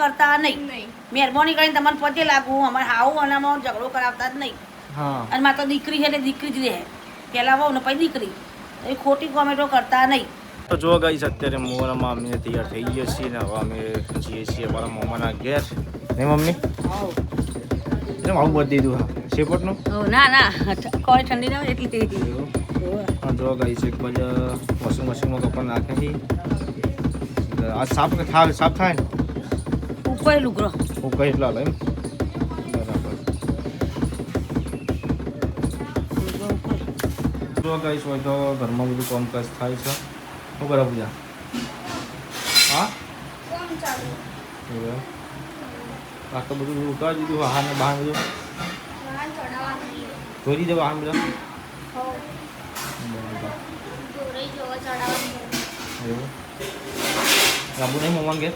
કરતા નહીં. મહેરબાની કરીને તમારે પતે લાગવું અમારે હાવું અને આમાં ઝઘડો કરાવતા જ નહીં. અને મારે તો દીકરી છે એટલે દીકરી જ રહે. પહેલાં વહુ ને પછી દીકરી. એ ખોટી કોમેન્ટો કરતા નહીં. તો જો ગાઈસ અત્યારે મોરા મામીને તૈયાર થઈ ગયા છીએ ને હવે અમે જઈએ છીએ અમારા મામાના ઘેર. ને મમ્મી એમ આવું બધી દીધું હા શેપટનું ના કોઈ ઠંડી ના હોય એટલી. જો ગાઈસ એક બાજુ વોશિંગ મશીનમાં કપડાં નાખે છે આ સાફ થાય ને ઉપર લુગરો ઉપર એટલા એમ બરાબર. જો ગાઈસ હોય તો ઘરમાં બધું કામકાજ થાય છે. શું કરે પૂજા? હા આ તો બધું ઉતારી દીધું વાહન ને બહાર બધું ધોઈ દીધું વાહન બધા એવું રાબુ નહીં મમ્મા ઘેર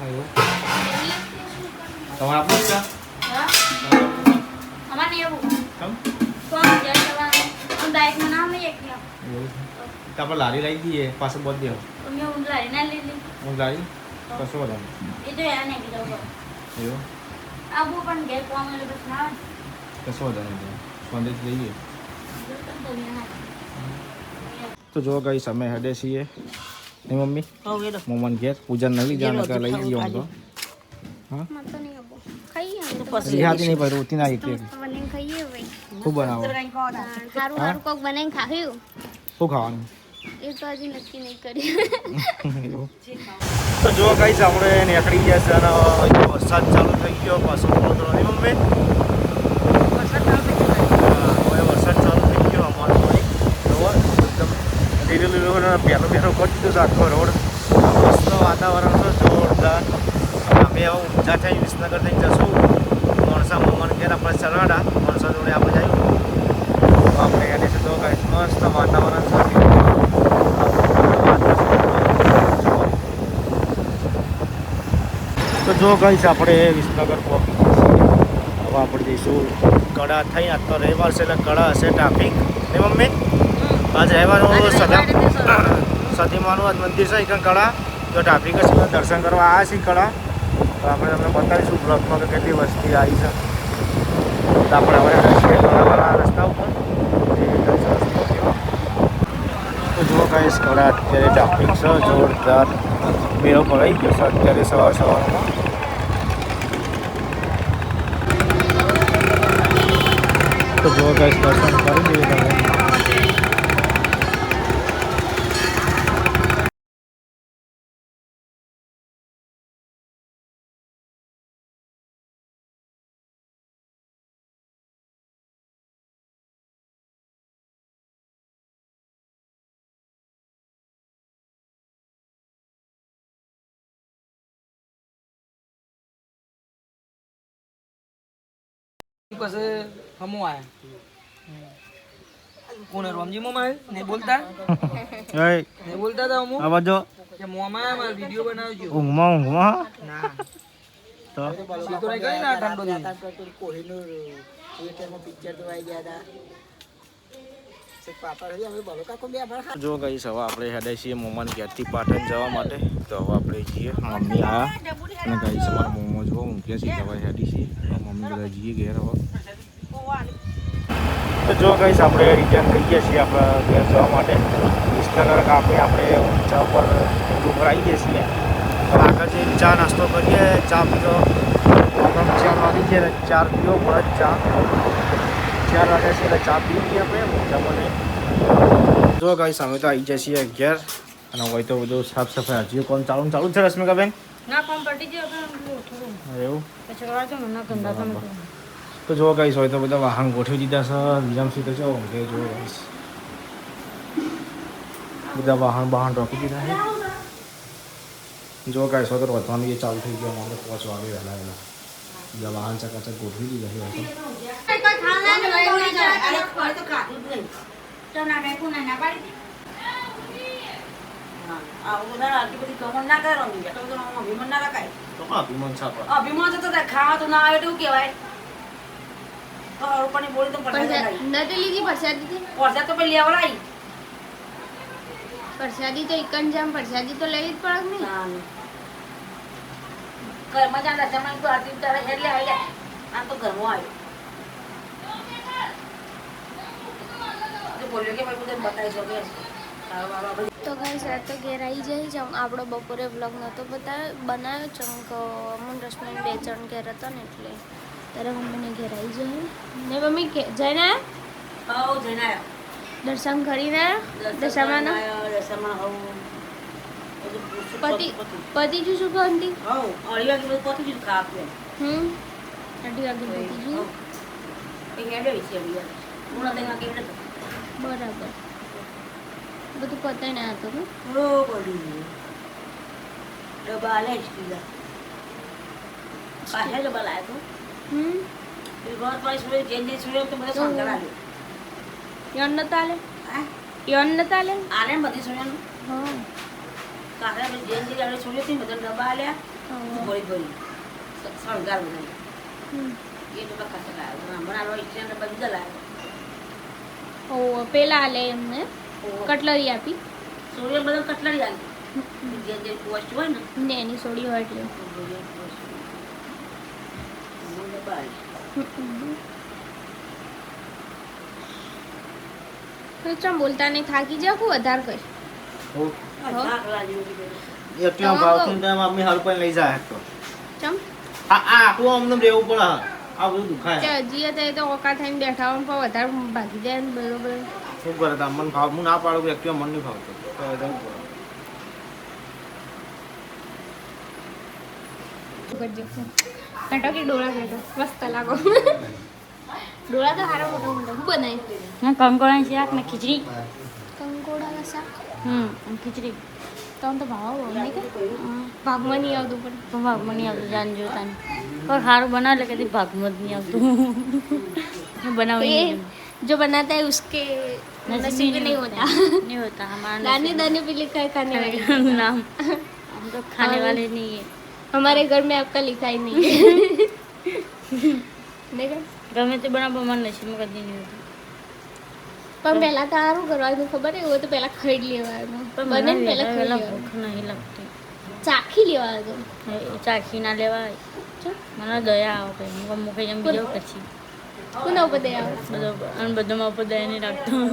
એવું તમારે આપવું છે આપણે લારી લાવી દઈએ પાછું બોલ દેવો ઊંઘ કશો વધારે એવું કશો વધારે સ્પંદિત લઈએ. તો જો ગઈ અમે હેડે છીએ ને મમ્મી મમ્માને ઘેર પૂજા નહીં જાણે કે લઈ જઈએ આમ તો હા લિહાતી નહીં ભાઈ રોટી ના એટલે ખૂબ બનાવો શું ખાવાનું તો જો ગાઈસ આપણે નીકળી ગયા છે અને વરસાદ ચાલુ થઈ ગયો પાછો થોડો નહીં મમ્મી વરસાદ ચાલુ થઈ ગયો અમારો એકદમ લીલો લીલો પહેલો કરી દીધું છે આખો રોડ મસ્ત વાતાવરણ છે જોરદાર. અમે હવે ઊંચા થઈ વિસનગર થઈ જશું માણસા મમ્માને ઘેર આપણે ચલાડા માણસા જોડે આપણે જઈએ આપણે એને છે તો ગાઈસ મસ્ત વાતાવરણ છે. તો જો ગાઈસ આપણે વિસનગર પહોંચી જઈએ હવે આપણે જઈશું કડા થઈ આજ તો રવિવાર છે એટલે કડા હશે ટ્રાફિક ને મમ્મી આજે રહેવાનું સતીમાનું મંદિર છે એક કડા તો ટ્રાફિક હશે દર્શન કરવા આવ્યા છીએ કડા તો આપણે તમને બતાવીશું બ્લોકમાં કે કેટલી વસ્તી આવી છે. તો આપણે હવે કડાવાળા રસ્તા ઉપર તો જુઓ ગાઈસ કડા અત્યારે ટ્રાફિક છે જોરદાર મેળો પડાઈ ગયો છે અત્યારે સવારમાં. તો જો ગાઈસ દર્શન કરી દઈએ તમે. પછી હમો આયા કોને રોમજી મોમાં નહીં બોલતા નહીં બોલતા હતા હમો આ બાજુ કે મોમાં મારો વિડિયો બનાવજો ઊંઘમાં ના તો સીધો નહીં કરી ના ઠંડો દી કોહીનું થિયેટરમાં પિક્ચર તો આવી ગયા હતા. જો ગાઈસ હવે આપણે હેડે છીએ મોમાની ઘેરથી પાટણ જવા માટે તો હવે આપણે જઈએ મમ્મી આવ્યા અને ગાઈસ અમારા મોમો જો ઊંઘ્યા છીએ જવા હેડી છીએ મમ્મી બધા જઈએ ઘેર હવે. તો જો ગાઈસ આપણે રિટર્ન થઈ ગયા છીએ આપણા ઘેર જવા માટે વિસનગર કાપી આપણે ઊંચા ઉપર ઉપર આવી ગયા છીએ આગળ જઈને ચા નાસ્તો કરીએ ચા પીધો 4 વાગી ગયા 4 પીવો પડે ચા 4 વાગ્યા છે એટલે ચા પી લઈએ આપણે ઊંચા પર. જો ગાઈસ અમે તો આવી જાય છીએ ઘેર અને હોય તો બધું સાફ સફાઈ હજી કોણ ચાલુ છે રશ્મિકાબેન ના કોમ પટી ગયો એવું પછી વાળો ના ગંદા કામ તો જો ગાઈસ હોય તો બધા વાહન ગોઠવી દીધા છે વિજામસી તો જો કે જો ગાઈસ બધા વાહન રોકી દીધા છે. જો ગાઈસ હોય તો વધવાનું એ ચાલુ થઈ ગયો અમારે પહોંચવા આવી વહેલા બધા વાહન ચકાચક ગોઠવી દીધા છે. અભિમાન તો ખાવા તો ના આવે એવું કેવાય તો રૂપાની બોલી તો પડશે નથી લીધી પરસાદ દીધી પરસાદ તો પેલી લેવડાઈ પ્રસાદી તો એકન જામ પ્રસાદી તો લઈ જ પડે ને. ના ઘરમાં ચાલે જમણ તો આથી તારે એટલે આવી જાય આ તો ઘરમાં આવ્યો બોલ્યો કે ભાઈ બધું બતાવી શકે તો ગાઈસ રાત તો ઘેર આવી જાય છે. આપણો બપોરે વ્લોગ નહોતો બનાવ્યો ચંક અમન રશ્મિન બે જણ ઘેર હતા ને એટલે ત્યારે મમ્મીને ઘેર આવી જાય ને મમ્મી જઈને આવો જઈને આવ્યો દર્શન કરીને દશામાં પતિ જુ શું કહી અઢી વાગે બધું પતી ગયું ખાવા પીવાનું 2:30 વાગે પતિ જુ એ હેડે છે પૂરા તેમાં કેવડે બરાબર બધું પતાઈ ના હતો ને ઓ પડી ડબ્બા આલે જ કીધા કાહે ડબ્બા લાયા તો એ ઘર પાસ સુરે જે સુરે તો બધા સંગ કરાવ્યો યન ન તાલે હા યન ન તાલે આલે બધી સુરેનું હા કાહે જે આલે સુરે થી બધા ડબ્બા આલ્યા ભરી ભરી સંગાર બનાવી એ ડબ્બા કાસે લાવ્યો હમણાં રો સ્ટેન્ડ ડબ્બા બીજા લાવ્યો ઓ પેલા આલે એમને કટલરી આપી સૂર્ય બધા કટલરી આલી જે પોસ્ટ હોય ને એની સોડી હોય એટલે ચમ બોલતા નહીં થાકી જાવ હું વધારે કર એકલા ભાવથી ટાઈમ આપણે હાલ પણ લઈ જાય તો ચમ આ આખું અમને રહેવું પડે આ બધું દુખાય હજી અત્યારે તો ઓકા થઈને બેઠા હોય પણ વધારે ભાગી જાય ને બરોબર શું કરે તા મન ભાવ હું ના પાડું કે એકલા મન નહીં ભાવતું તો જવું પડે કાંટો કે ડોળા કાંટો મસ્ત લાગો ડોળા તો સારા મોટા મોટા હું બનાવી કંકોડાની શાક ને ખીચડી કંકોડાના શાક અને ખીચડી તો આમ તો ભાવ નહીં કે ભાગમાં નહીં આવતું પણ તો ભાગમાં નહીં આવતું જાન જોતાને પણ સારું બનાવે એટલે કદી ભાગમાં જ નહીં આવતું બનાવી जो बनाता है उसके नसीब में नहीं होता नहीं होता हमारा दाने दाने पे लिखा है खाने वाले नाम हम तो खाने वाले नहीं है हमारे घर में आपका लिखा ही नहीं है देखा ગમે તે બનાવવા મન નસીબમાં કદી નહીં હોતું પણ પહેલા તો સારું કરવાનું ખબર હે તો પહેલા ખાઈ લેવાનું બને ને પહેલા ખાઈ લેવાનું ભૂખ નહીં લાગતી ચાખી લેવાનું ચાખી ના લેવાય મને દયા આવે કઈ હું મૂકી જમ બીજો પછી કોના ઉપર દયા આવે બધામાં ઉપર દયા નહીં રાખતો હું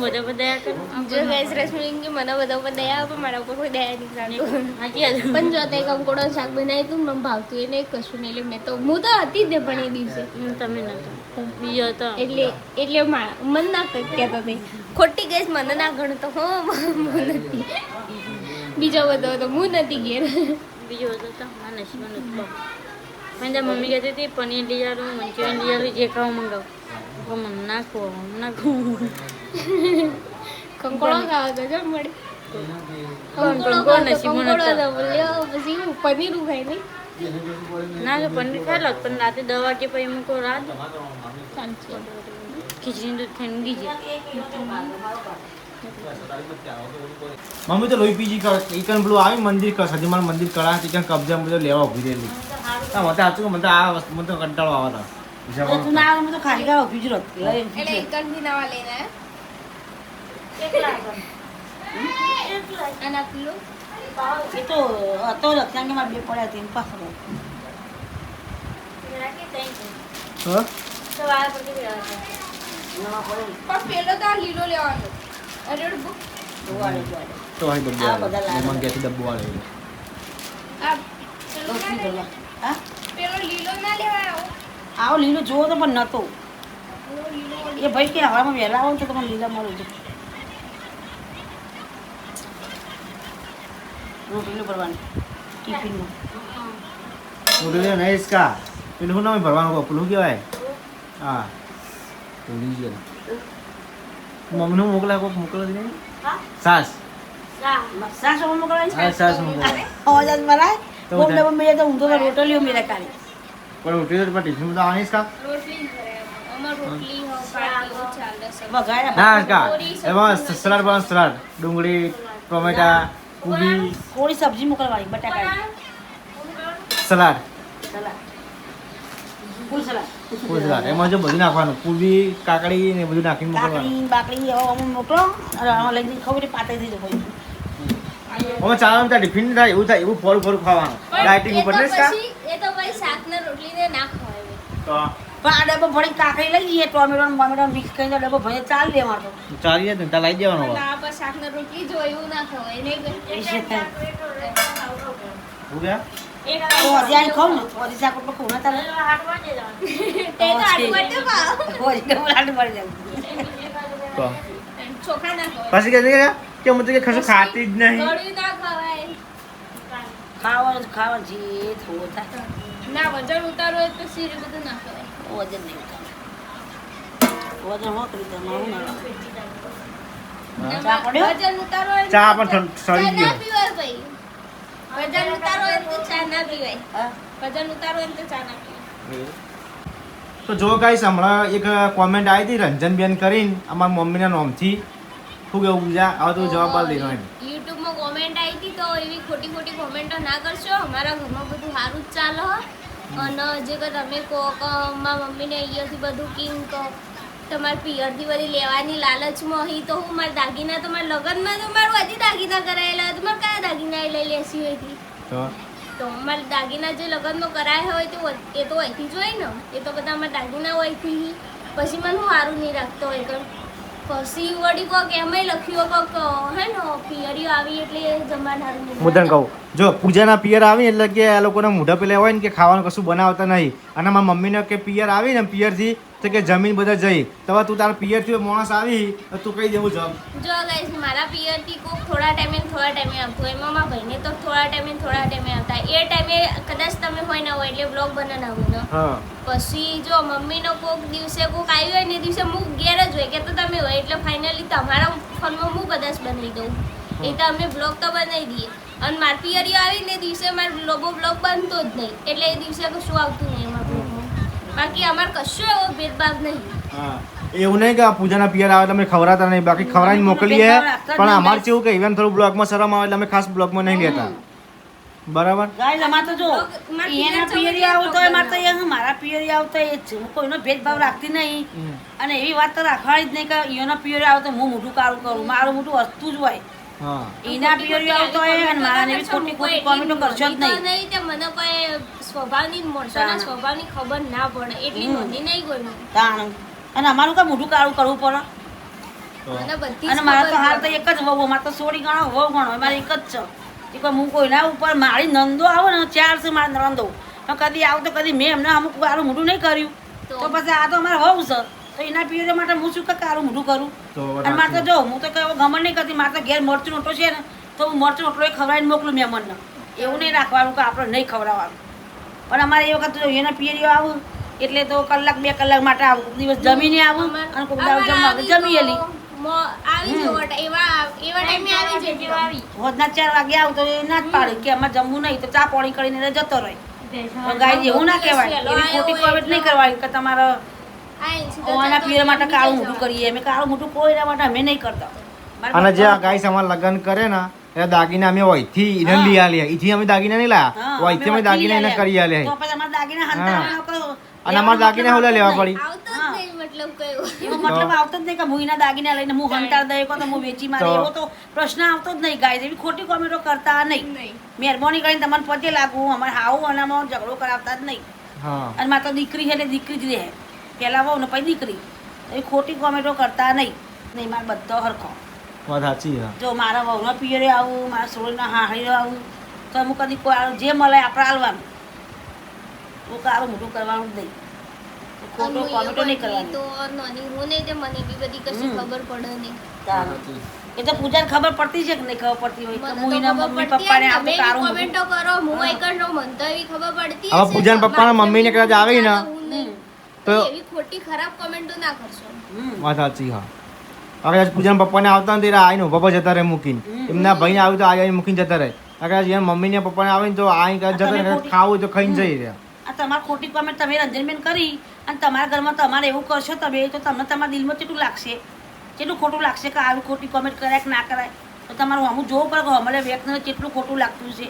બધા પર દયા કરું જો ગેસ રેસ્ટોરન્ટ કે મને બધા ઉપર દયા આવે મારા ઉપર કોઈ દયા નહીં રાખતો સાચી વાત પણ જો તે કંકોડો શાક બનાવી તું મને ભાવતું એને કશું નહીં એટલે મેં તો હું તો હતી જ ને પણ એ દિવસે તમે નતો બીજો હતો એટલે મન ના કહેતો તે ખોટી ગેસ મને ના ગણતો હો હું નથી બીજો બધો હતો હું નથી ઘેર બીજો હતો તો મારા નસીબમાં નહોતું મેં મમ્મી કહેતી હતી પનીર લઈ આવું મંચુરિયન લઈ આવું જે ખાવા મંગાવું મને નાખવું કંકોડો ખાવો તો જો મળે કંકોડો નસીબમાં નહોતો. પછી હું પનીર ખાઈ નહીં ના તો પનીર ખાઈ લો પણ રાતે 10 વાગે પછી મૂકો રાત ચાલશે ખીચડીનું દૂધ ઠંડી છે મમ્મી તો લોહી પીજી કર ઈકન પેલું આવી મંદિર કર સજીમાન મંદિર કરા ઈકન કબજા બધું લેવા ઉભી રહેલી હા મને સાચું મને તો આ વસ્તુ મને તો કંટાળો આવે તો તું ના આવે તો ખાલી ગાવ બીજો એટલે એકન થી નવા લઈને અને પેલું એ તો હતો લક્ષણ કે મારે બે પડ્યા હતી પાછળ હા નવા પડે પણ પેલો તો આ લીલો લેવાનો અરે બુક જોવાડે તો અહીં ડબ્બો આ બધા આવે લાવ્યા. મમ્મી કહેતી ડબ્બો આવે આ દોસ્તી કરવા હા પેલો લીલો ના લેવાયો આવો લીલો જોવો તો પણ નતો લીલો એ ભાઈ કે હવામાં વહેલા આવો ને તો તમને લીલા મળું છે રોટલી ભરવાની ટિફિનમાં મોટું નહીં ઇસકા પેલું શું નામ ભરવાનું પેલું કહેવાય હા ભૂલી ગયો મમ્મીને મોકલાય કોઈક મોકલો દે સાસ સાસ મોકલવાની હા સાસ મોકલાય અવાજ જ મરાય તો બોમ ડબો મેરે તો ઊંધો તો રોટલીઓ મેરે કાઢી પણ ઉઠી તો ટિફિન તો આવીશ કા રોટલી જ ભરે અમાર રોટલી હો પાટી હો ચાલે સબ વઘાર્યા ના કા એમાં સલાડ બન સલાડ ડુંગળી ટોમેટા કોબી થોડી સબ્જી મોકલવાની બટાકા સલાડ સલાડ ફૂલ સલાડ ફૂલદાર એમાં જો બધું નાખવાનું પૂરી કાકડી ને બધું નાખીને મોકલવાનું બાકડી હવે અમુક મોકલો અને આમાં લઈ જઈને ખબર પાતળી થઈ જશે અમે ચાલવાનું ત્યાં ટિફિન થાય એવું ફોરું ફોરું ખાવાનું ડાયટિંગ ઉપર ને કા એ તો ભાઈ શાકના રોટલીને ના ખવાય તો પણ આ ડબ્બો ભરી કાકડી લઈ જઈએ ટોમેટો મિક્સ કરીને ડબ્બો ભરી ચાલ દે મારો ચાલી જાય ને ત્યાં લઈ જવાનું હવે ના પણ શાકના રોટલી જો એવું ના ખવાય નહીં હું ગયા તો હજી ખાવ ને તો હજી શાક ઉપર ખૂણા તારે તે તો આટલું હજી ડબલ આટલું મળી જાય તો ચોખા ના ખવાય પછી કે હું તો કે કશું ખાતી જ નહીં ગળ્યું ના ખવાય ખાવાનું જે થોડું થાય ના વજન ઉતારો હોય તો સિરે બધું ના ખવાય વજન નહીં ઉતારે વજન હોકરી તો હું ના ચા પડ્યો વજન ઉતારો હોય ચા પણ સડી ચા ના ગયો પીવાય ભાઈ વજન ઉતારો હોય તો ચા ના પીવાય હા વજન ઉતારો હોય તો ચા ના પીવાય તો જો ગાઈસ હમણાં એક કોમેન્ટ આવી હતી રંજનબેન કરીને અમારા મમ્મીના નામથી શું કેવું બીજા હવે તો જવાબ આપ દેનો એમ યુટ્યુબમાં કોમેન્ટ આવી હતી તો એવી ખોટી ખોટી કોમેન્ટો ના કરશો અમારા ઘરમાં બધું સારું જ ચાલે હે. અને જે કે તમે કહો કે મારા મમ્મીને અહીંયાથી બધું કિંગ કહો તમારે પિયરથી બધી લેવાની લાલચમાં અહીં તો હું મારા દાગીના તો મારા લગ્નમાં તો મારું હજી દાગીના કરાયેલા તો મારે કયા દાગીના એ લઈ લેસી હોય હતી તો મારા દાગીના જે લગ્નમાં કરાયા હોય તો એ તો અહીંથી જ હોય ને એ તો બધા અમારા દાગીના હોયથી પછી મને હું સારું નહીં રાખતો હોય તો પછી વળી કોક એમાંય લખ્યું કોક હે ને પિયરીઓ આવી એટલે જમવાનું હું તને કહું જો પૂજાના પિયર આવી એટલે કે આ લોકોના મોઢા પેલા હોય ને કે ખાવાનું કશું બનાવતા નહીં અને મારા મમ્મીને કે પિયર આવી ને પિયરથી તો કે જમીન બધા જઈ તો હવે તું તારા પિયરથી માણસ આવી તો તું કહી દેવું જવાબ જો ગાઈસ મારા પિયરથી કોક થોડા ટાઈમે આવતું એમાં મારા ભાઈને તો થોડા ટાઈમે આવતા એ ટાઈમે કદાચ તમે હોય ના હોય એટલે બ્લોગ બનાવવું ને હા પછી જો મમ્મીનો કોક દિવસે કોક આવ્યું હોય ને એ દિવસે હું ઘેર જ હોય કે તો તમે હોય એટલે ફાઇનલી તમારા ફોનમાં હું કદાચ બનાવી દઉં એ તો અમે બ્લોગ તો બનાવી દઈએ અને મારી પિયરીઓ આવી ને દિવસે મારો લોગો બ્લોગ બનતો જ નહીં એટલે એ દિવસે કશું આવતું નહીં એમાં બ્લોગમાં બાકી અમારે કશું એવો ભેદભાવ નહીં હા એવું નહીં કે આ પૂજાના પિયર આવે તમે ખવડાતા નહીં બાકી ખવડાવીને મોકલીએ પણ અમારે કેવું કે ઇવન થોડું બ્લોગમાં શરમ આવે એટલે અમે ખાસ બ્લોગમાં નહીં લેતા બરાબર ગાઈસ અમાર તો જો એના પિયરી આવતો હોય માર તો એ મારા પિયરી આવતો એ જ છે હું કોઈનો ભેદભાવ રાખતી નહીં અને એવી વાત તો રાખવાની જ નહીં કે એના પિયરી આવતો હું મોઢું કાળું કરું મારું મોઢું વસ્તુ જ હોય હા એના પિયરી આવતો હોય અને મારા એવી ખોટી ખોટી કોમેન્ટો કરશો જ નહીં નહીં તે મને કોઈ સ્વભાવની માણસોના સ્વભાવની ખબર ના પડે એટલી નોંધી નહીં કોઈ મને. તાણ અને અમારું કઈ મોઢું કાળું કરવું પડે મને બધી અને મારા તો હાલ તો એક જ વહુ મારે તો સોડી ગણો વહુ ગણો મારે એક જ છે કે કોઈ હું કોઈના ઉપર મારી નંદો આવે ને 4 છે મારા નંદો પણ કદી આવું તો કદી મેં એમને અમુક કાળું મોઢું નહીં કર્યું તો પછી આ તો અમારે વહુ છે તો એના પિયર માટે હું શું કે કાળું મોઢું કરું અને મારે તો જો હું તો કઈ ગમન નહીં કરતી મારે તો ઘેર મરચું ઓટો છે ને તો હું મરચું ઓટલો ખવડાવીને મોકલું મહેમાનને એવું નહીં રાખવાનું કે આપણે નહીં ખવડાવવાનું પણ અમારે એ વખત જો એના પિયરીઓ આવું એટલે તો કલાક 2 કલાક માટે આવું દિવસ જમીને આવું અને કોક દાવ જમી એલી આવી જવો એવા ટાઈમે આવી જજો આવી રોજના 4 વાગે આવું તો એ ના જ પાડે કે અમારે જમવું નહીં તો ચા પાણી કરીને જતો રહે ગાય એવું ના કહેવાય એવી ખોટી કોમેન્ટ નહીં કરવાની કે તમારે ઓના પિયર માટે કાળું મોઢું કરીએ અમે કાળું મોઢું કોઈના માટે અમે નહીં કરતા અને જે આ ગાઈસ અમાર લગ્ન કરે ને એ દાગીના અમે ઓયથી ઈને લઈ આલ્યા ઈથી અમે દાગીના નહીં લાયા ઓયથી અમે દાગીના એને કરી આલ્યા તો પછી અમારા દાગીના હંતા અને અમાર દાગીના હોલા લેવા પડી આવતો જ નહીં મતલબ કયો એવો મતલબ આવતો જ નહીં કે મુઈના દાગીના લઈને હું હંતાર દઈ કો તો હું વેચી મારે એવો તો પ્રશ્ન આવતો જ નહીં ગાય એવી ખોટી કોમેન્ટો કરતા નહીં મહેરબાની કરીને તમને પતે લાગવું અમારે હાવું અને ઝઘડો કરાવતા જ નહીં હા અને મારે તો દીકરી છે એટલે દીકરી જ રહે પહેલા વહુ ને પછી દીકરી એવી ખોટી કોમેન્ટો કરતા નહીં મારે બધો હરખો વાત સાચી હા જો મારા વહુના પિયરે આવું મારા સોળીના હાહરી આવું તો અમુક કદી કોઈ જે મળે આપણે હાલવાનું તો કારું મોટું કરવાનું જ નહીં ખોટો કોમેન્ટો નહીં કરવાની તો નાની હું નહીં તે મને બી બધી કશી ખબર પડે નહીં એ તો પૂજાને ખબર પડતી છે કે નહીં ખબર પડતી હોય તો હું એના મમ્મી પપ્પાને તમે આપણું કારું કોમેન્ટો કરો હું એકનો મન તો એવી ખબર પડતી હવે પૂજાના પપ્પાના મમ્મીને કદાચ આવી ને તો એવી ખોટી ખરાબ કોમેન્ટો ના કરશો વાત સાચી હા હવે આજ પૂજાના પપ્પાને આવતા ને ત્યારે આવીને પપ્પા જતા રહે મૂકીને એમના ભાઈને આવ્યું તો આવીને મૂકીને જતા રહે અગર એના મમ્મીને પપ્પાને આવે ને તો આવીને જતા રહે ખાવું તો ખાઈને જઈ રહ્યા આ તમારી ખોટી કોમેન્ટ તમે રંજનબેન કરી અને તમારા ઘરમાં તમારે એવું કરશો તમે તો તમને તમારા દિલમાં કેટલું લાગશે કેટલું ખોટું લાગશે કે આવી ખોટી કોમેન્ટ કરાય કે ના કરાય તો તમારું અમુક જોવું પડે કે અમારે વ્યક્તિને કેટલું ખોટું લાગતું છે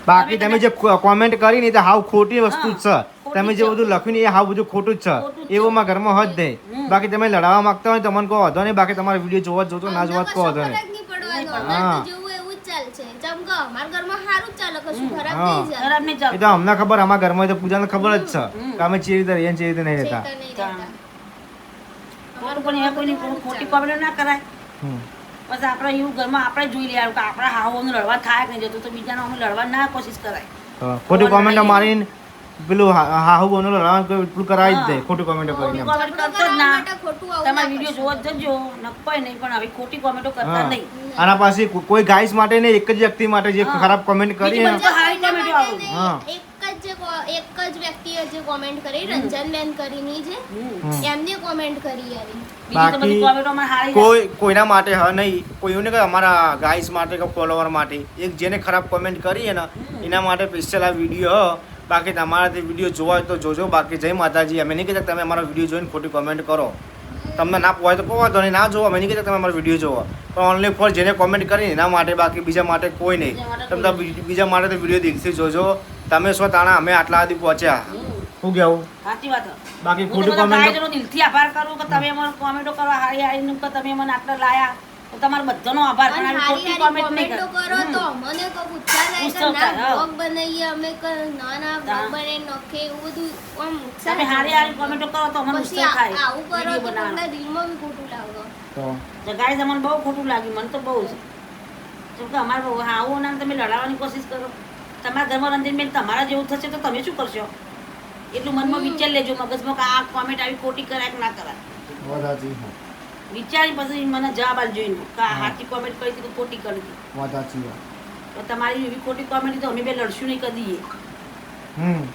બાકી તમે જે કોમેન્ટ કરી ને તે હાવ ખોટી વસ્તુ જ છે ખોટી તમે જ જે છે. બધું લખ્યું ને એ હાવ બધું ખોટું જ ખોટું જ છે છે. એવું માં ઘરમાં હોત નહીં. હમ. બાકી તમે લડાવવા માંગતા હોય તો તમને કહો વાંધો નહીં, બાકી તમારો વિડીયો જોવો જ જોતો ના જોવો જ કહો વાંધો નહીં. અમારે તો જેવું એવું જ ચાલશે. જેમ કે અમારા ઘરમાં સારું જ ચાલે, કશું ખરાબ હા. નહીં ચાલે. ખરાબ નહીં એ ચાલતું. તો અમને ખબર, અમારા ઘરમાં તો પૂજાને ખબર જ છે કે અમે ચી રીતે રહીએ ને ચી રીતે નહીં રહેતા. ચેતન નહીં રહેતા. તમારું પણ એવા કોઈની ખોટી કોમેન્ટ ના કરાય. હમ. પછી આપણે એવું ઘરમાં આપણે જોઈ લેવાનું કે આપણા હાવોનું લડવા થાય કે નહીં જતું, તો બીજાનો અમે લડવા ના કોશિશ કરાય. તો ખોટી કોમેન્ટ મારીને પેલું હાહુ બોનો લડાવવાનું કોઈ પેલું કરાવી જ દે, ખોટી કોમેન્ટ કરીને એમ. કોમેન્ટ કરતો જ કરવા ના. માટે ખોટું આવું તમારા ના વિડીયો કરશો. જોવા જજો નકપાય નહીં, પણ આવી ખોટી કોમેન્ટો કરતા હા. નહીં. આના પાસે કોઈ ગાઈસ માટે નહીં, એક જ વ્યક્તિ માટે જે હા. ખરાબ કોમેન્ટ કરી બીજી ને બધા હારી કોઈના કોમેન્ટો માટે આવે. હા. નહીં. એક જ વ્યક્તિએ જે કોમેન્ટ કરી, રંજનબેન કરીને જે હમ. એમને કોમેન્ટ કરી આવી. બીજી તો બધી બાકી કોમેન્ટોમાં હારી જાય. કોઈના માટે હા નહીં, કોઈ એવું નહીં કે અમારા ગાઈસ માટે કે ફોલોવર માટે, એક જેને ખરાબ કોમેન્ટ કરી ને એના માટે સ્પેશિયલ આ વિડીયો. બાકી તમારાથી વિડીયો જોવા હોય તો જોજો. બાકી જય માતાજી. અમે નહીં કહેતા તમે અમારો વિડીયો જોઈને ખોટી કોમેન્ટ કરો. તમને ના પોવાય તો કહો વાંધો નહીં, ના જોવો. અમે નહીં કહેતા તમે અમારો વિડીયો જોવો, પણ ઓનલી ફોર જેને કોમેન્ટ કરી એના માટે, બાકી બીજા માટે કોઈ નહીં. તમે તો બીજા માટે તો વિડીયો દિલથી જોજો. તમે શું તાણા અમે આટલા સુધી પહોંચ્યા. શું કહેવું? સાચી વાત છે. બાકી હું તો ખોટી બધા કોમેન્ટ ગાયજનો દિલથી આભાર કરું કે તમે મને કોમેન્ટો કરવા હારી હારીને કે તમે મને આટલા લાયા, તો તમારો બધાનો આભાર. પણ અને આવી હારી ખોટી હારી કોમેન્ટ નહીં કોમેન્ટો કરો તો અમને કોઈ ઉત્સાહ થાય કે ઉત્સાહ ના થાય, હા. vlog બનાવીએ અમે કે ના ના vlog હા. બનાવી નાખે, એવું બધું આમ ઉત્સાહ તમે હારી હારી કોમેન્ટો કરો તો અમને પછી ઉત્સાહ થાય આવું કરો વિડીયો તો બનાવવાનો. તમને દિલમાં બી ખોટું લાગે. તો તો ગાઈઝ અમને બહુ ખોટું લાગ્યું, મને તો બહુ જ. કેમ કે અમારે બહુ આવું ના તમે લડાવવાની કોશિશ કરો. તમારા ઘરમાં રંજનબેન તમારા જેવું થશે તો તમે શું કરશો? એટલું મનમાં વિચાર લેજો મગજમાં કે આ કોમેન્ટ આવી ખોટી કરાય કે ના કરાય. વિચારી પછી મને જવાબ આલ જોઈને કે આ સાચી કોમેન્ટ કરી હતી કે ખોટી કરી હતી. તો તમારી એવી ખોટી કોમેન્ટ તો અમે બે લડશું નહીં કદી.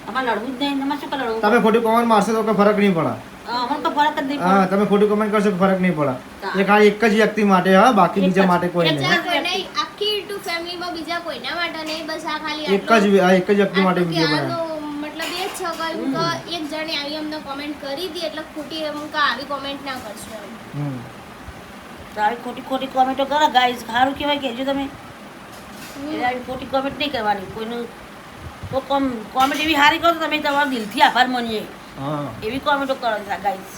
અમારે લડવું જ નહીં. અમારે શું લડવું? તમે ખોટી કોમેન્ટ મારશો તો કોઈ ફરક નહીં પડે. અમને તો ફરક જ નહીં હા, પડે. તમે ખોટી કોમેન્ટ કરશો તો ફરક નહીં પડે. એ ખાલી એક જ વ્યક્તિ માટે, હા, બાકી બીજા માટે કોઈ નહીં. બીજા કોઈને આખી YouTube ફેમિલીમાં બીજા કોઈના માટે નહીં, બસ આ ખાલી એક જ એક જ વ્યક્તિ માટે આટલું કે વિડીયો બનાવે. આનો મતલબ એ જ છે કે એમ કે એક જણે આવી અમને કોમેન્ટ કરી હતી એટલે ખોટી એમ કે આવી કોમેન્ટ ના કરશો એમ. હમ. તો આવી ખોટી ખોટી કોમેન્ટો કરો ગાઈઝ. સારું કહેવાય કહેજો તમે. એટલે આવી ખોટી કોમેન્ટ નહીં કરવાની કોઈનું. તો કોમેન્ટ એવી સારી કરો તો તમે તમારા દિલથી આભાર માનીએ હા. એવી કોમેન્ટો કરો ગાઈઝ.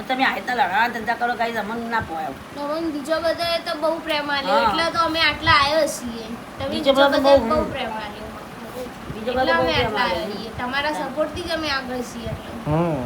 તમે આયતા લડાના ધંધા કરો ગાઈઝ, અમને ના પોવાય. તમને બીજો બધાએ તો બહુ પ્રેમ આલ્યો હા. એટલે તો અમે આટલા આવ્યો છીએ. તમે બીજો બીજો બધો બધાએ બહુ, બહુ પ્રેમ આલ્યો. બીજો એટલે બધો બહુ અમે પ્રેમ આટલા આવે. આવ્યા છીએ. તમારા સપોર્ટથી જ અમે આગળ છીએ એટલે. હમ.